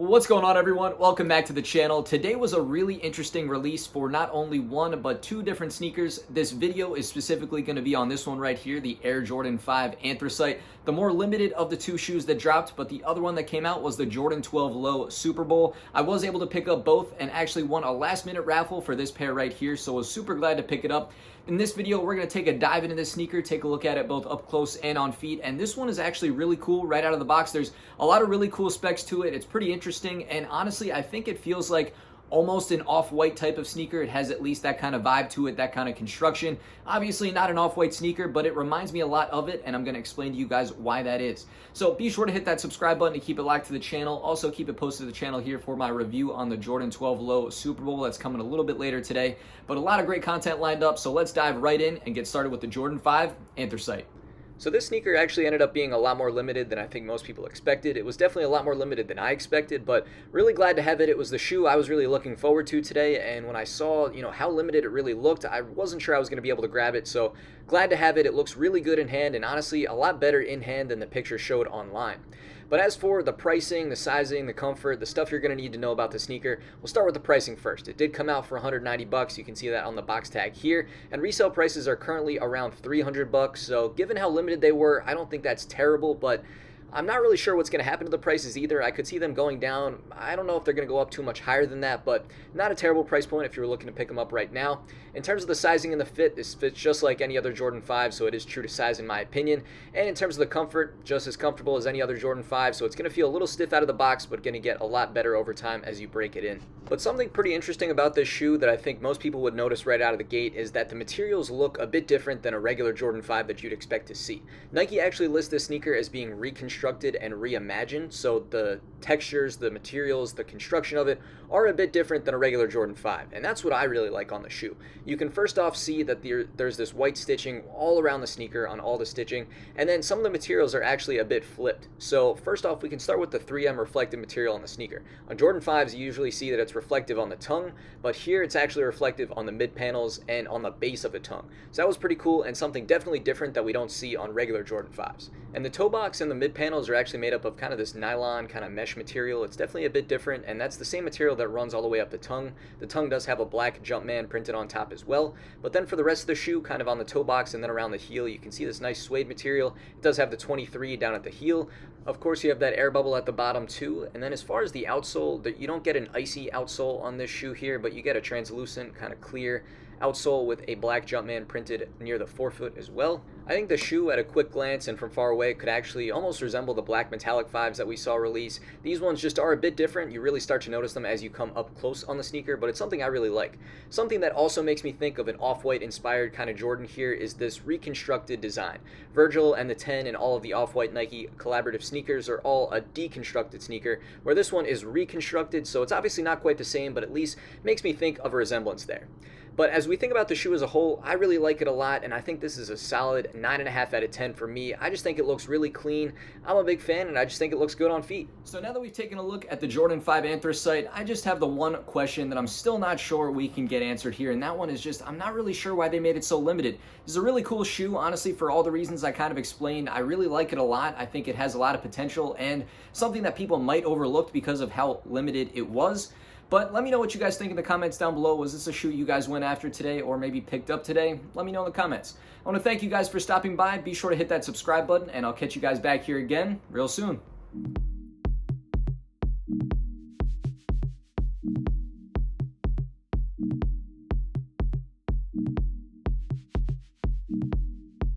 What's going on, everyone? Welcome back to the channel. Today was a really interesting release for not only one but two different sneakers. This video is specifically going to be on this one right here, the Air Jordan 5 Anthracite, the more limited of the two shoes that dropped, but the other one that came out was the Jordan 12 Low Super Bowl. I was able to pick up both and actually won a last minute raffle for this pair right here, so I was super glad to pick it up. In this video, we're going to take a dive into this sneaker, take a look at it both up close and on feet, and this one is actually really cool right out of the box. There's a lot of really cool specs to it. It's pretty interesting, and honestly, I think it feels like almost an off-white type of sneaker. It has at least that kind of vibe to it, that kind of construction. Obviously not an off-white sneaker, but it reminds me a lot of it, and I'm going to explain to you guys why that is. So be sure to hit that subscribe button to keep it locked to the channel. Also keep it posted to the channel here for my review on the Jordan 12 Low Super Bowl. That's coming a little bit later today, but a lot of great content lined up, so let's dive right in and get started with the Jordan 5 Anthracite. So this sneaker actually ended up being a lot more limited than I think most people expected. It was definitely a lot more limited than I expected, but really glad to have it. It was the shoe I was really looking forward to today, and when I saw, how limited it really looked, I wasn't sure I was going to be able to grab it, so glad to have it. It looks really good in hand, and honestly, a lot better in hand than the picture showed online. But as for the pricing, the sizing, the comfort, the stuff you're going to need to know about the sneaker, we'll start with the pricing first. It did come out for 190 bucks. You can see that on the box tag here, and resale prices are currently around 300 bucks. So given how limited they were, I don't think that's terrible, but I'm not really sure what's going to happen to the prices either. I could see them going down. I don't know if they're going to go up too much higher than that, but not a terrible price point if you were looking to pick them up right now. In terms of the sizing and the fit, this fits just like any other Jordan 5, so it is true to size in my opinion. And in terms of the comfort, just as comfortable as any other Jordan 5, so it's going to feel a little stiff out of the box, but going to get a lot better over time as you break it in. But something pretty interesting about this shoe that I think most people would notice right out of the gate is that the materials look a bit different than a regular Jordan 5 that you'd expect to see. Nike actually lists this sneaker as being reconstructed and reimagined, so the textures, the materials, the construction of it are a bit different than a regular Jordan 5, and that's what I really like on the shoe. You can first off see that there's this white stitching all around the sneaker on all the stitching, and then some of the materials are actually a bit flipped. So first off, we can start with the 3M reflective material on the sneaker. On Jordan 5s, you usually see that it's reflective on the tongue, but here it's actually reflective on the mid panels and on the base of the tongue. So that was pretty cool and something definitely different that we don't see on regular Jordan 5s. And the toe box and the mid panels are actually made up of kind of this nylon kind of mesh material. It's definitely a bit different, and that's the same material that runs all the way up the tongue. The tongue does have a black Jumpman printed on top as well, but then for the rest of the shoe, kind of on the toe box and then around the heel, you can see this nice suede material. It does have the 23 down at the heel. Of course, you have that air bubble at the bottom too, and then as far as the outsole, you don't get an icy outsole on this shoe here, but you get a translucent kind of clear outsole with a black Jumpman printed near the forefoot as well. I think the shoe at a quick glance and from far away could actually almost resemble the black metallic 5s that we saw release. These ones just are a bit different. You really start to notice them as you come up close on the sneaker, but it's something I really like. Something that also makes me think of an off-white inspired kind of Jordan here is this reconstructed design. Virgil and the 10 and all of the off-white Nike collaborative sneakers are all a deconstructed sneaker, where this one is reconstructed, so it's obviously not quite the same, but at least makes me think of a resemblance there. But as we think about the shoe as a whole, I really like it a lot, and I think this is a solid 9.5 out of 10 for me. I just think it looks really clean. I'm a big fan, and I just think it looks good on feet. So now that we've taken a look at the Jordan 5 Anthracite, I just have the one question that I'm still not sure we can get answered here, and that one is just, I'm not really sure why they made it so limited. This is a really cool shoe, honestly, for all the reasons I kind of explained. I really like it a lot. I think it has a lot of potential, and something that people might overlook because of how limited it was. But let me know what you guys think in the comments down below. Was this a shoe you guys went after today or maybe picked up today? Let me know in the comments. I want to thank you guys for stopping by. Be sure to hit that subscribe button, and I'll catch you guys back here again real soon.